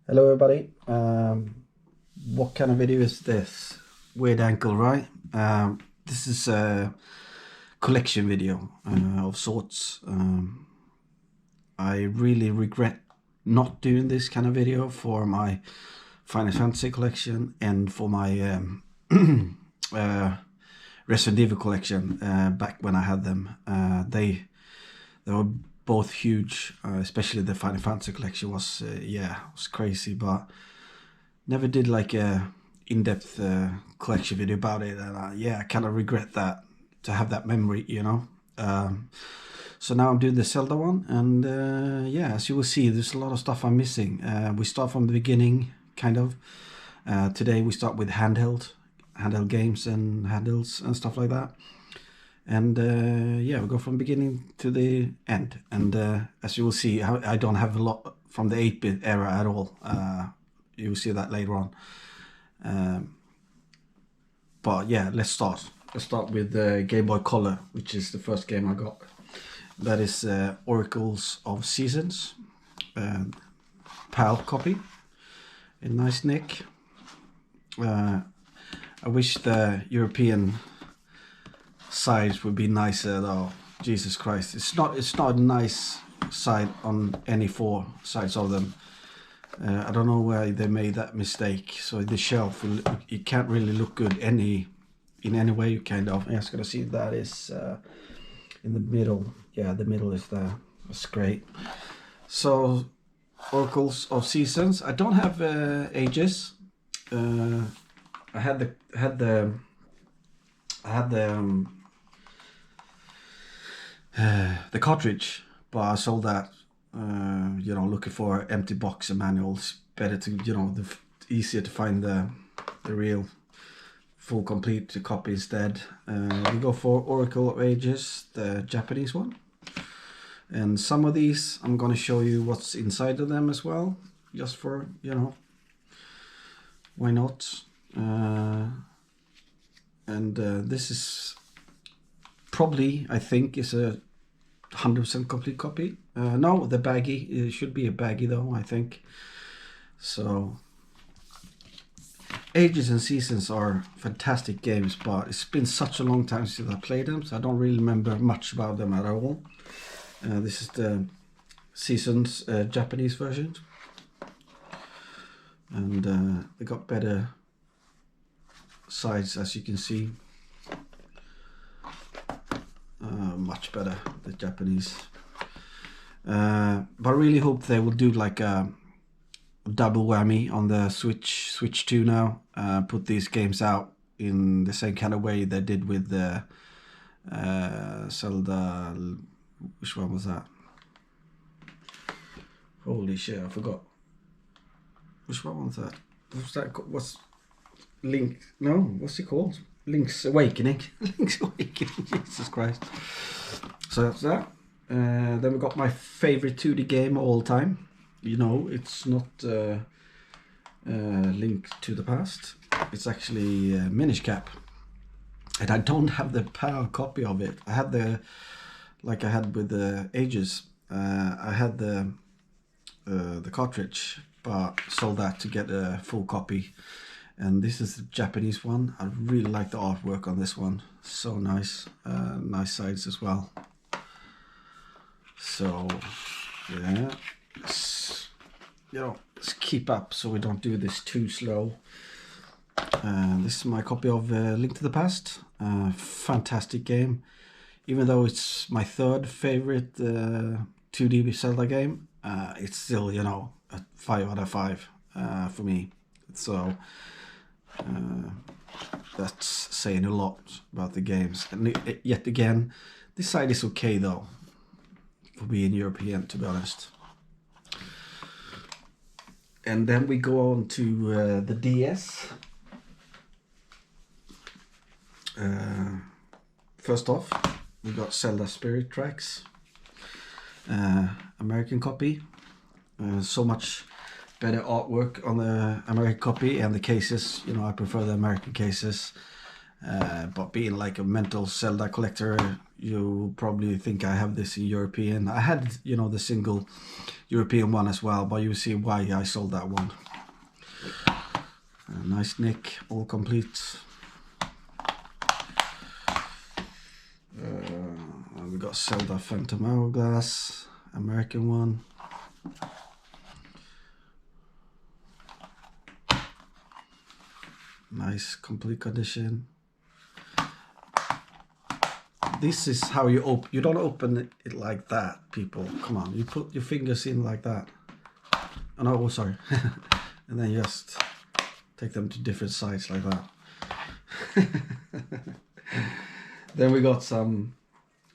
Hello everybody. What kind of video is this? Weird ankle, right? This is a collection video of sorts. I really regret not doing this kind of video for my Final Fantasy collection and for my Resident Evil collection back when I had them. They were both huge, especially the Final Fantasy collection was was crazy, but never did like a in-depth collection video about it, and I kind of regret that, to have that memory, you know. So now I'm doing the Zelda one, and as you will see, there's a lot of stuff I'm missing. We start from the beginning, kind of. Today we start with handheld games and handhelds and stuff like that. And we go from beginning to the end. And as you will see, I don't have a lot from the 8-bit era at all. You will see that later on. But yeah, let's start. Let's start with Game Boy Color, which is the first game I got. That is Oracles of Seasons. PAL copy. A nice nick. I wish the European sides would be nicer though. Jesus Christ, it's not a nice side on any four sides of them. I don't know why they made that mistake. So the shelf, it can't really look good in any way. You kind of, just gonna see that is in the middle. Yeah, the middle is there. That's great. So Oracles of Seasons. I don't have ages. I had the cartridge, but I sold that. Looking for empty box and manuals. Better to, easier to find the real full complete copy instead. We go for Oracle of Ages, the Japanese one. And some of these I'm going to show you what's inside of them as well, just for, why not? This is probably, I think, is a 100% complete copy. No, the baggy, it should be a baggy though, I think. So Ages and Seasons are fantastic games, but it's been such a long time since I played them, so I don't really remember much about them at all. This is the Seasons Japanese version, and they got better sides, as you can see. Much better, the Japanese. But I really hope they will do like a double whammy on the Switch 2 now. Put these games out in the same kind of way they did with the Zelda. Which one was that? Holy shit, I forgot. Which one was that? What's Link? No, what's it called? Link's Awakening. Link's Awakening, Jesus Christ. So that's that. Then we got my favorite 2D game of all time. It's not Link to the Past. It's actually Minish Cap. And I don't have the PAL copy of it. I had like I had with the Ages. I had the cartridge, but sold that to get a full copy. And this is the Japanese one. I really like the artwork on this one. So nice. Nice sides as well. So, yeah. Let's keep up so we don't do this too slow. This is my copy of Link to the Past. Fantastic game. Even though it's my third favorite 2D Zelda game, it's still, a 5 out of 5 for me. So, that's saying a lot about the games. And yet again, this side is okay though, for being European, to be honest. And then we go on to the DS. First off, we got Zelda Spirit Tracks, American copy. So much better artwork on the American copy, and the cases, I prefer the American cases. But being like a mental Zelda collector, you probably think I have this in European. I had, you know, the single European one as well, but you see why I sold that one. Nice nick, all complete. We got Zelda Phantom Hourglass, American one. Nice complete condition. This is how you open. You don't open it like that, people. Come on, you put your fingers in like that. Oh no, oh, sorry. And then just take them to different sides like that. Then we got some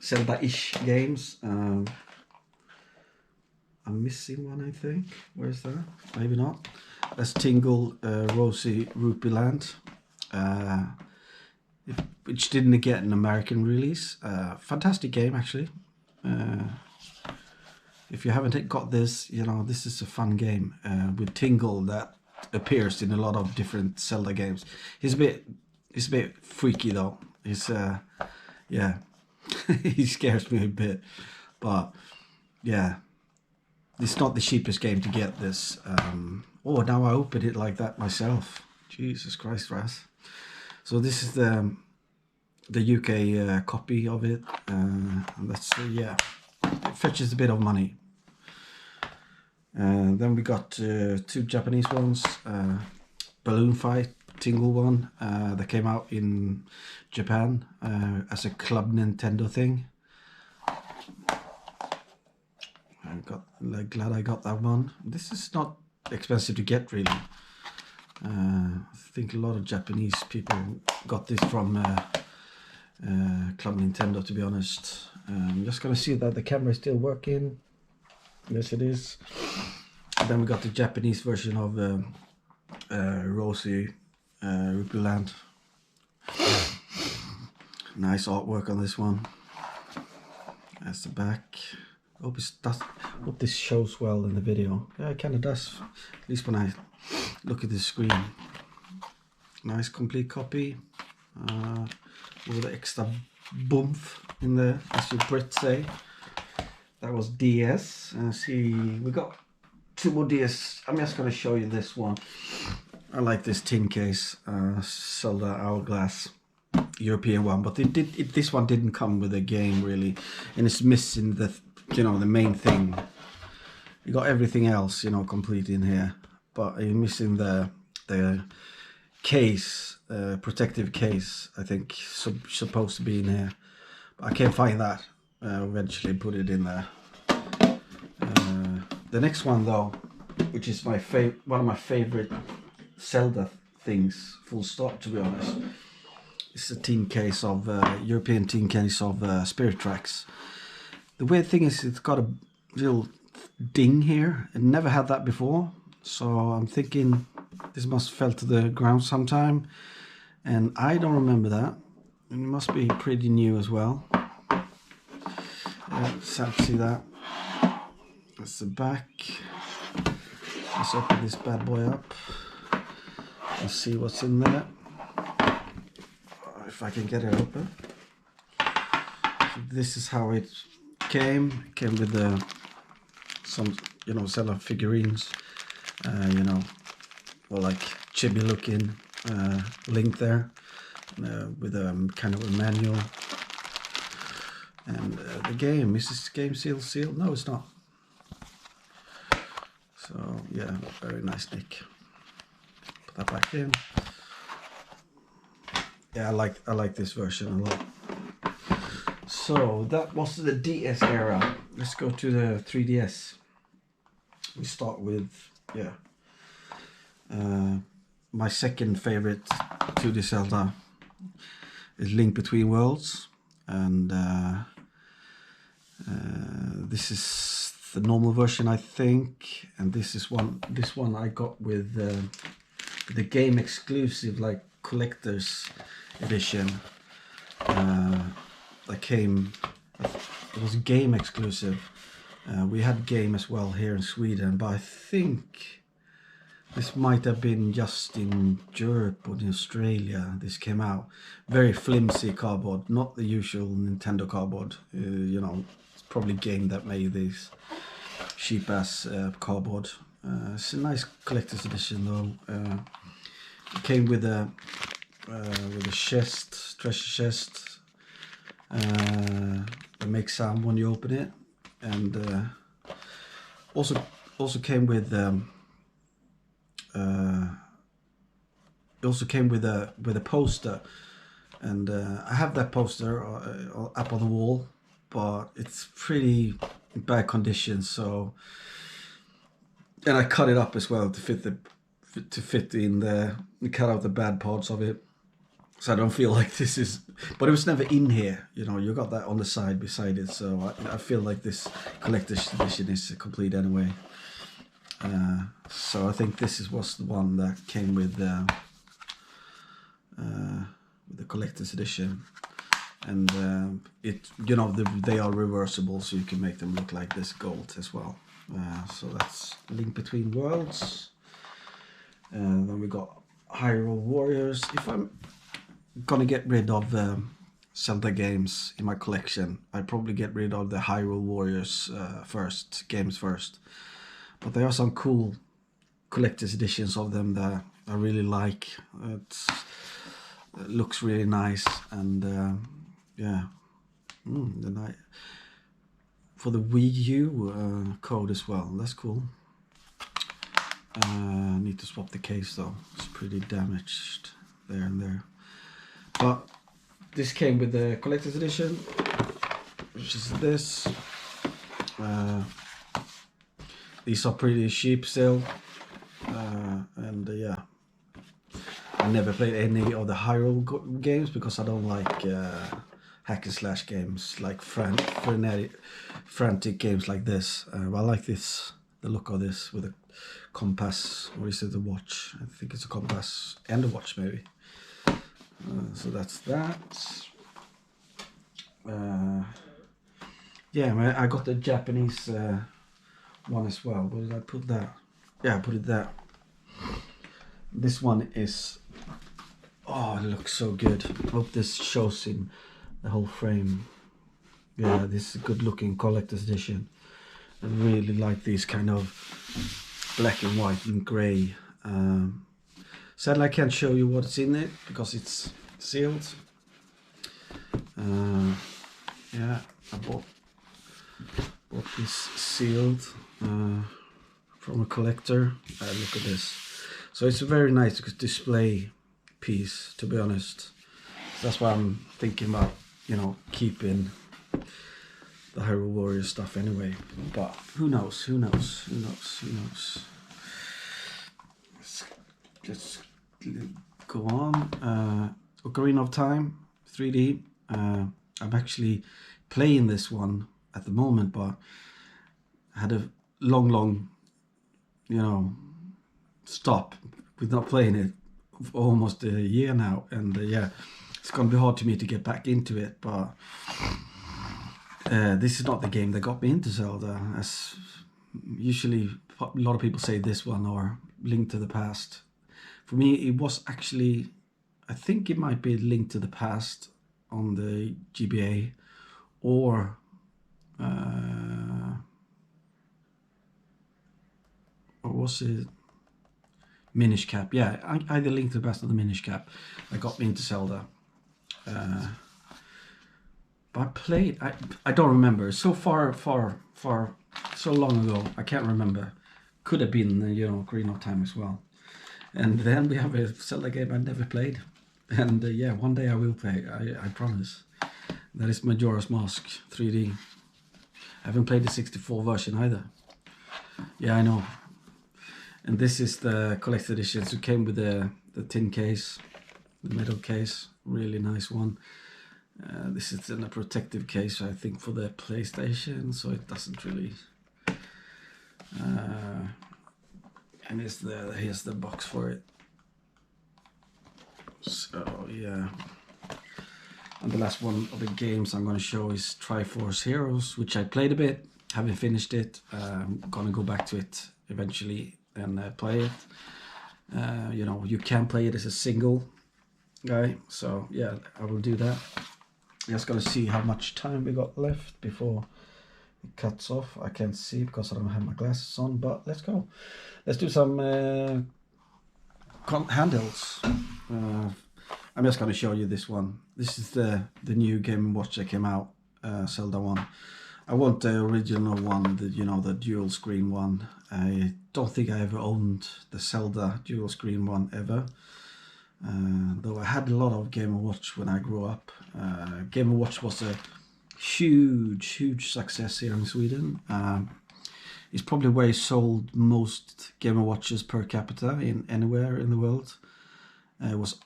Zelda-ish games. I'm missing one, I think. Where's that? Maybe not. That's Tingle Rosy Rupee Land, which didn't get an American release. Fantastic game, actually. If you haven't got this, you know, this is a fun game with Tingle that appears in a lot of different Zelda games. He's a bit freaky though. He's yeah, he scares me a bit, but yeah, it's not the cheapest game to get this. Oh, now I opened it like that myself. Jesus Christ, Raz. So this is the UK copy of it, and that's yeah, it fetches a bit of money. Then we got two Japanese ones, Balloon Fight, Tingle one, that came out in Japan as a Club Nintendo thing. Glad I got that one. This is not expensive to get, really. I think a lot of Japanese people got this from Club Nintendo, to be honest. I'm just gonna see that the camera is still working. Yes, it is. And then we got the Japanese version of Rosy Rupee Land. Nice artwork on this one. That's the back. Hope this shows well in the video. Yeah, it kind of does, at least when I look at the screen. Nice complete copy. With the extra boomph in there, as you Brits say. That was DS. See, we got two more DS. I'm just going to show you this one. I like this tin case, Zelda Hourglass, European one, but this one didn't come with a game really, and it's missing the, you know, the main thing. You got everything else, you know, complete in here, but you're missing the case, protective case. I think supposed to be in here, but I can't find that. Eventually put it in there. The next one though, which is my one of my favorite Zelda things, full stop, to be honest. It's a tin case of European tin case of Spirit Tracks. The weird thing is it's got a little ding here. I never had that before, so I'm thinking this must fell to the ground sometime, and I don't remember that. And it must be pretty new as well. Sad to see that. That's the back. Let's open this bad boy up and see what's in there. If I can get it open. So this is how it came. It came with some, you know, Zelda figurines. You know, or like chibi looking Link there, with a kind of a manual. And the game, is this game sealed? No, it's not. So yeah, very nice nick. Put that back in. Yeah, I like this version a lot. So that was the DS era. Let's go to the 3DS. We start with, yeah, my second favorite 2D Zelda is Link Between Worlds, and this is the normal version, I think, and this one I got with the game exclusive, like collector's edition. That came, it was game exclusive. We had game as well here in Sweden, but I think This might have been just in Europe or in Australia. This came out. Very flimsy cardboard, not the usual Nintendo cardboard. You know, it's probably Game that made this cheap ass cardboard. It's a nice collector's edition though. It came with a chest, treasure chest. It makes sound when you open it, and also came with. It also came with a poster, and I have that poster up on the wall, but it's pretty bad condition. So, and I cut it up as well to fit in there, cut out the bad parts of it, so I don't feel like this is. But it was never in here, you know. You got that on the side beside it, so I feel like this collector's edition is complete anyway. So I think this was the one that came with the collector's edition, and it, you know, they are reversible, so you can make them look like this gold as well. So that's Link Between Worlds. Then we got Hyrule Warriors. If I'm gonna get rid of Zelda games in my collection, I'd probably get rid of the Hyrule Warriors games first. But there are some cool collector's editions of them that I really like. It looks really nice, and yeah. For the Wii U code as well. That's cool. Need to swap the case though. It's pretty damaged there and there. But this came with the collector's edition, which is this. These are pretty cheap still, and yeah, I never played any of the Hyrule games because I don't like hack and slash games, like frantic games like this. I like this, the look of this with a compass, or is it a watch? I think it's a compass and a watch maybe. So that's that. Yeah, I got the Japanese one as well. Where did I put that? Yeah, I put it there. This one is, oh, it looks so good. I hope this shows in the whole frame. Yeah, this is a good looking collector's edition. I really like these kind of black and white and grey. Sadly I can't show you what's in it because it's sealed. Yeah, I bought this sealed from a collector. Look at this. So it's a very nice display piece, to be honest. That's why I'm thinking about, you know, keeping the Hyrule Warriors stuff anyway. But who knows? Who knows? Who knows? Who knows? Let's just go on. Ocarina of Time 3D. I'm actually playing this one at the moment, but I had a long, you know, stop with not playing it for almost a year now, and yeah, it's gonna be hard for me to get back into it. But this is not the game that got me into Zelda, as usually a lot of people say this one or Link to the Past. For me, it was actually, I think it might be Link to the Past on the GBA, or was it Minish Cap? Yeah, either Link to the Past or the Minish Cap that got me into Zelda. But I played, I don't remember. So far, so long ago, I can't remember. Could have been, you know, Ocarina of Time as well. And then we have a Zelda game I never played. And yeah, one day I will play, I promise. That is Majora's Mask 3D. I haven't played the 64 version either. Yeah, I know. And this is the collector's edition. So it came with the tin case, the metal case, really nice one. This is in a protective case, I think, for the PlayStation, so it doesn't really. And here's the box for it. So yeah. And the last one of the games I'm going to show is Triforce Heroes, which I played a bit, haven't finished it. I'm going to go back to it eventually and play it. You know, you can play it as a single guy. So yeah, I will do that. Just gotta see how much time we got left before it cuts off. I can't see because I don't have my glasses on, but let's go. Let's do some handhelds. I'm just gonna show you this one. This is the new Game & Watch that came out, Zelda one. I want the original one, the dual screen one. I don't think I ever owned the Zelda dual screen one ever. Though I had a lot of Game & Watch when I grew up. Game & Watch was a huge success here in Sweden. It's probably where it sold most Game & Watches per capita in anywhere in the world. It was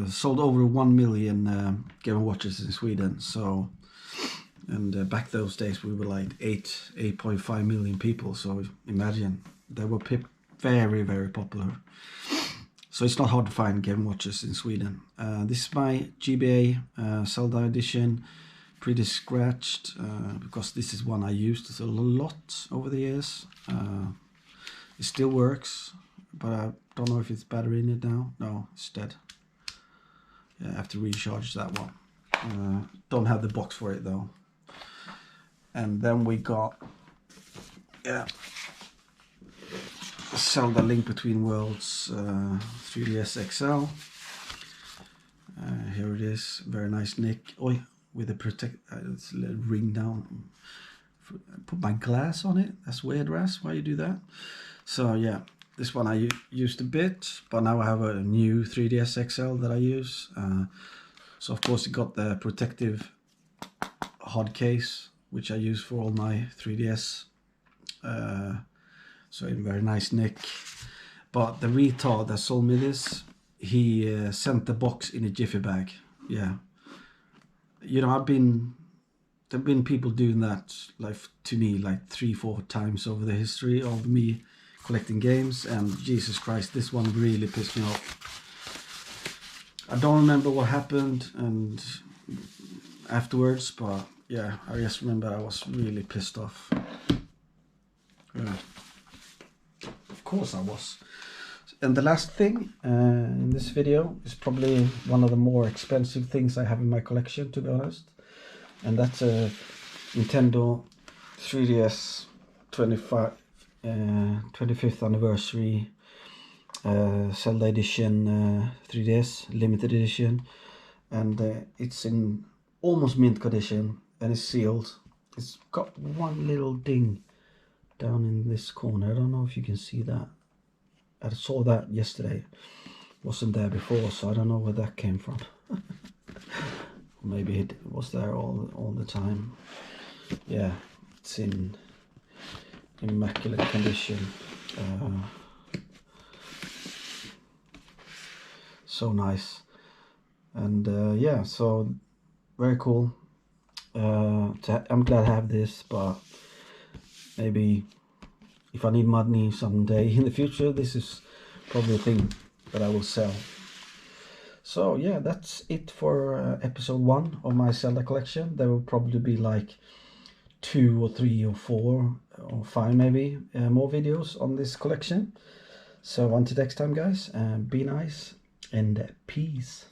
sold over 1 million Game & Watches in Sweden. So, and back those days we were like 8.5 million people. So imagine, they were very popular. So it's not hard to find Game & Watches in Sweden. This is my GBA Zelda edition, pretty scratched because this is one I used a lot over the years. It still works, but I don't know if it's battery in it now. No, it's dead. Yeah, I have to recharge that one. Don't have the box for it though. And then we got, yeah, Zelda Link Between Worlds 3DS XL. Here it is, very nice nick. Oi, with a it's a little ring down. Put my glass on it. That's weird, Ras. Why you do that? So yeah, this one I used a bit, but now I have a new 3DS XL that I use. So of course it got the protective hard case, which I use for all my 3DS. So in very nice nick. But the retard that sold me this, he sent the box in a jiffy bag. Yeah. You know, there've been people doing that like to me like 3-4 times over the history of me collecting games, and Jesus Christ, this one really pissed me off. I don't remember what happened and afterwards, but yeah, I just remember I was really pissed off. Yeah. Of course I was. And the last thing in this video is probably one of the more expensive things I have in my collection, to be honest. And that's a Nintendo 3DS 25th anniversary Zelda edition 3DS limited edition. And it's in almost mint condition and it's sealed. It's got one little ding down in this corner. I don't know if you can see that. I saw that yesterday. Wasn't there before, so I don't know where that came from. Maybe it was there all the time. Yeah, it's in immaculate condition. So nice. And yeah, so very cool. I'm glad I have this, but maybe if I need money someday in the future, this is probably a thing that I will sell. So yeah, that's it for episode 1 of my Zelda collection. There will probably be like 2 or 3 or 4 or 5 maybe more videos on this collection. So until next time guys, be nice and peace.